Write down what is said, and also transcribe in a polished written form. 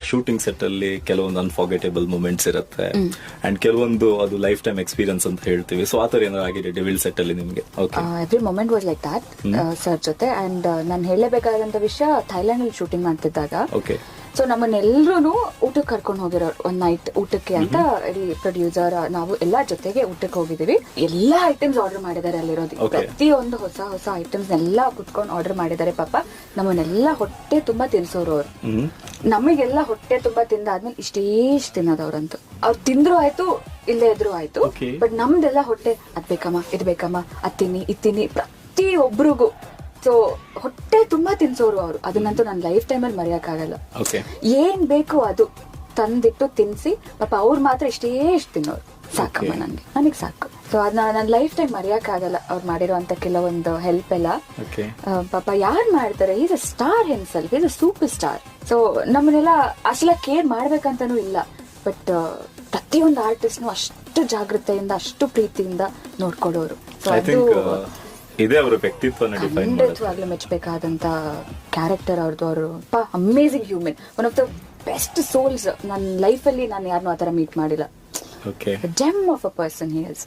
Shooting set ಅಲ್ಲಿ ಕೆಲವೊಂದು ಅನ್ಫಾರ್ಗೆಟೇಬಲ್ moments ಇರುತ್ತೆ ಅಂಡ್ ಕೆಲವೊಂದು ಅದು ಲೈಫ್ ಟೈಮ್ ಎಕ್ಸ್ಪೀರಿಯನ್ಸ್ ಅಂತ ಹೇಳ್ತೀವಿ. ಸೊ ಆತರ ಏನಾದ್ರು ಆಗಿದೆ ಡೆವಿಲ್ ಸೆಟ್ ಅಲ್ಲಿ ನಿಮ್ಗೆ? Okay, every moment was like that sir ಜೊತೆ. ಅಂಡ್ ನಾನು ಹೇಳಬೇಕಾದಂತ ವಿಷಯ, ಥೈಲ್ಯಾಂಡ್ ಅಲ್ಲಿ ಶೂಟಿಂಗ್ ಮಾಡ್ತಿದ್ದಾಗ ಓಕೆ, ಸೊ ನಮ್ಮನ್ನೆಲ್ಲರೂ ಊಟಕ್ಕೆ ಕರ್ಕೊಂಡು ಹೋಗಿರೋರು ಒಂದ್ ನೈಟ್ ಊಟಕ್ಕೆ ಅಂತ. ಇಡೀ ಪ್ರೊಡ್ಯೂಸರ್ ನಾವು ಎಲ್ಲಾ ಜೊತೆಗೆ ಊಟಕ್ಕೆ ಹೋಗಿದೀವಿ. ಎಲ್ಲಾ ಐಟಮ್ಸ್ ಆರ್ಡರ್ ಮಾಡಿದ್ದಾರೆ ಅಲ್ಲಿರೋದು. ಪ್ರತಿಯೊಂದು ಹೊಸ ಹೊಸ ಐಟಮ್ಸ್ ಎಲ್ಲಾ ಕುತ್ಕೊಂಡು ಆರ್ಡರ್ ಮಾಡಿದ್ದಾರೆ. ಪಾಪ ನಮ್ಮನ್ನೆಲ್ಲ ಹೊಟ್ಟೆ ತುಂಬಾ ತಿನ್ಸೋರು ಅವ್ರು. ನಮಗೆಲ್ಲ ಹೊಟ್ಟೆ ತುಂಬಾ ತಿಂದಾದ್ಮೇಲೆ ಇಷ್ಟೇಷ್ಟು ತಿನ್ನೋದವ್ರಂತೂ. ಅವ್ರು ತಿಂದ್ರು ಆಯ್ತು, ಇಲ್ಲೇ ಇದ್ರು ಆಯ್ತು. ಬಟ್ ನಮ್ದೆಲ್ಲ ಹೊಟ್ಟೆ ಅದ್ ಬೇಕಮ್ಮ, ಇದ್ ಬೇಕಮ್ಮ, ಅದ್ ತಿನ್ನಿ, ಇದ್ ತಿನ್ನಿ, ಪ್ರತಿ ಒಬ್ರಿಗೂ. ಸೊ ಹೊಟ್ಟೆ ತುಂಬಾ ತಿನ್ಸೋರು ಅವರು. ಅದನ್ನಂತೂ ನನ್ನ ಲೈಫ್ ಟೈಮಲ್ಲಿ ಮರೆಯಕ್ಕಾಗಲ್ಲ. ಏನ್ ಬೇಕು ಅದು ತಂದಿಟ್ಟು ತಿನ್ಸಿ, ಪಾಪ ಅವ್ರು ಮಾತ್ರ ಇಷ್ಟು ತಿನ್ನೋರು. ಸಾಕಮ್ಮ ನನಗೆ ಸಾಕು. ಸೊ ಅದನ್ನ ನನ್ನ ಲೈಫ್ ಟೈಮ್ ಮರೆಯಕ್ಕಾಗಲ್ಲ. ಅವ್ರು ಮಾಡಿರೋಂತ ಕೆಲವೊಂದು ಹೆಲ್ಪ್ ಎಲ್ಲ ಪಾಪ ಯಾರು ಮಾಡ್ತಾರೆ. Is a star himself, is a super star. So ನಮ್ಮನ್ನೆಲ್ಲ ಅಷ್ಟೆಲ್ಲ ಕೇರ್ ಮಾಡ್ಬೇಕಂತನೂ ಇಲ್ಲ. ಬಟ್ ಪ್ರತಿಯೊಂದು ಆರ್ಟಿಸ್ಟ್ನು ಅಷ್ಟು ಜಾಗೃತೆಯಿಂದ, ಅಷ್ಟು ಪ್ರೀತಿಯಿಂದ ನೋಡ್ಕೊಡೋರು. ಸೊ ಅದು ಇದೇ ಅವರ ವ್ಯಕ್ತಿತ್ವನ ಡಿಫೈನ್ ಖಂಡಿತವಾಗ್ಲೂ ಮೆಚ್ಚಬೇಕಾದಂತ ಕ್ಯಾರೆಕ್ಟರ್ ಅವ್ರದ್ದು. ಅವರು amazing human, one of the best souls. ನನ್ನ ಲೈಫಲ್ಲಿ ನಾನು ಯಾರನ್ನೂ ಆತರ ಮೀಟ್ ಮಾಡಿಲ್ಲ. GeM of a person he is.